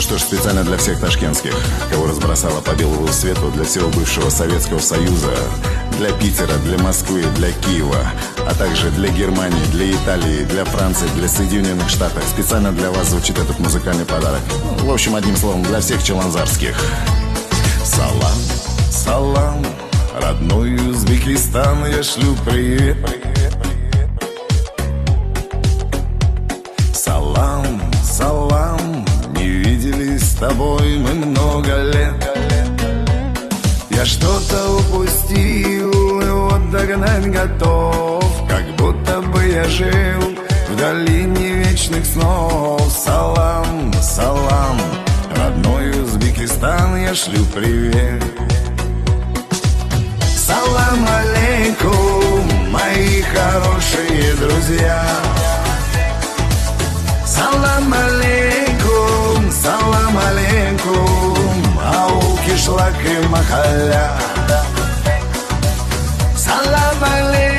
что ж, специально для всех ташкентских, кого разбросало по белому свету, для всего бывшего Советского Союза, для Питера, для Москвы, для Киева, а также для Германии, для Италии, для Франции, для Соединенных Штатов. Специально для вас звучит этот музыкальный подарок. В общем, одним словом, для всех челанзарских. Салам, салам, родной Узбекистан, я шлю привет. Салам, салам, не виделись с тобой мы много лет. Я что-то упустил, и вот догнать готов, как будто бы я жил в долине вечных снов. Салам, салам, родной Узбекистан, я шлю привет. Салам алейкум, мои хорошие друзья. Салам алейкум, салам алейкум, ау кишлак и махалля. Салам алейкум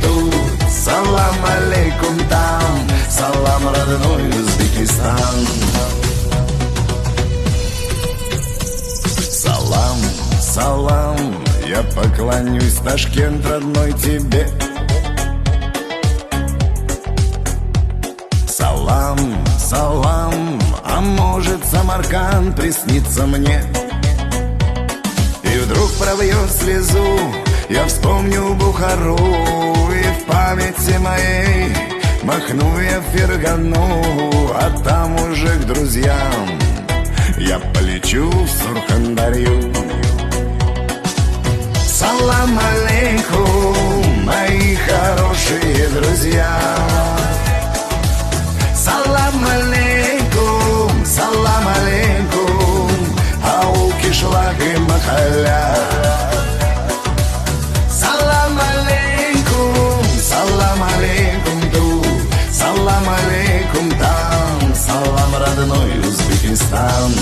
тут, салам алейкум там, салам родной Узбекистан. Салам, салам, я поклонюсь, Ташкент родной, тебе. Салам, салам, а может Самарканд приснится мне. И вдруг пробьет слезу, я вспомню Бухару, и в памяти моей махну я Фергану, а там уже к друзьям я полечу в Сурхандарью. Салам алейкум, мои хорошие друзья. Салам алейкум, ау кишлак и махалля. Салам алейкум тут, салам алейкум там, салам родной Узбекистан.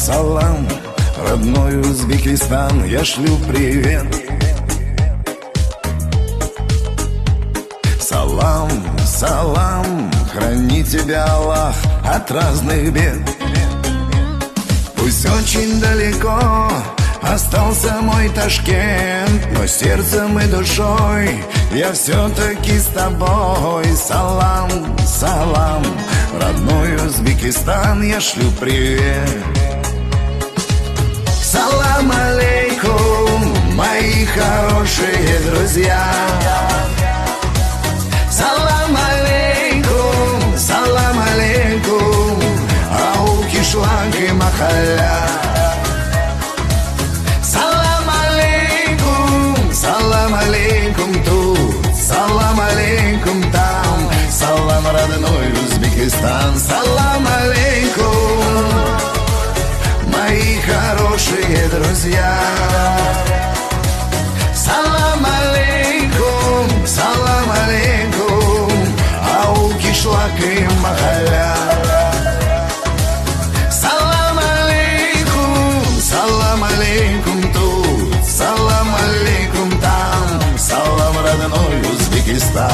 Салам, родной Узбекистан, я шлю привет. Салам, салам, храни тебя Аллах от разных бед. Пусть очень далеко остался мой Ташкент, но сердцем и душой я все-таки с тобой. Салам, салам, родной Узбекистан, я шлю привет. Салам алейкум, мои хорошие друзья. Салам алейкум, ау кишлак и махалля. Салам алейкум тут, салам алейкум там, салам родной Узбекистан. Салам алейкум, мои хорошие друзья. Салам алейкум, ау кишлак и махалля. Салам алейкум тут, салам алейкум там, салам родной Узбекистан.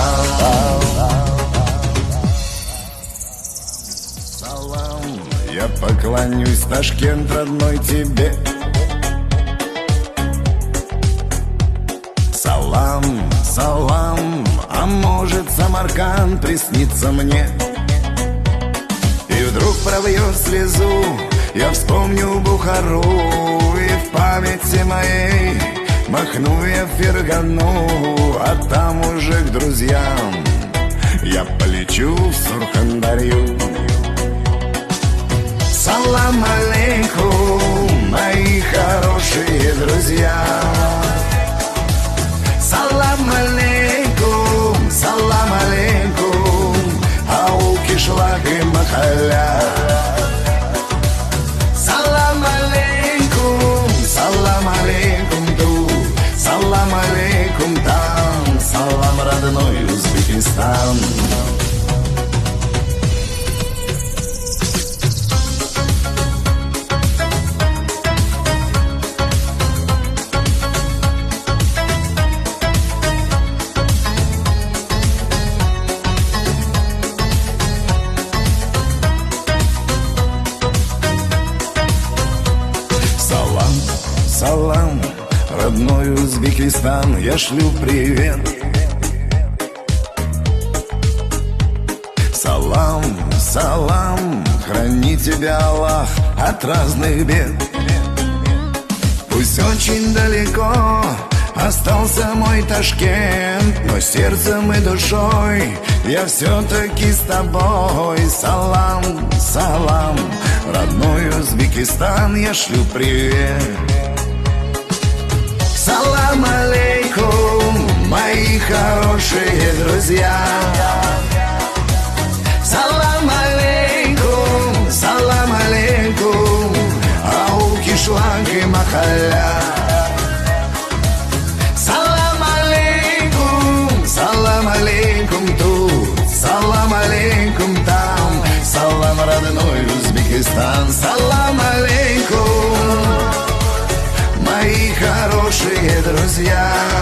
Салам, я поклонюсь, Ташкент родной, тебе. Салам, салам, а может Самарканд приснится мне. И вдруг пробьет слезу, я вспомню Бухару, и в памяти моей махну я Фергану, а там уже к друзьям я полечу в Сурхандарью. Салам алейкум, мои хорошие друзья. Салам алейкум, ау кишлак и махалля. Салам алейкум тут, салам алейкум там, салам, родной Узбекистан. Салам, родной Узбекистан, я шлю привет. Салам, салам, храни тебя Аллах от разных бед. Пусть очень далеко остался мой Ташкент, но сердцем и душой я все-таки с тобой. Салам, салам, родной Узбекистан, я шлю привет. Салам алейкум, мои хорошие друзья. Салам алейкум, ау кишлак и махалля. Салам алейкум тут, салам алейкум там, салам, родной Узбекистан. Салам алейкум, мои хорошие друзья.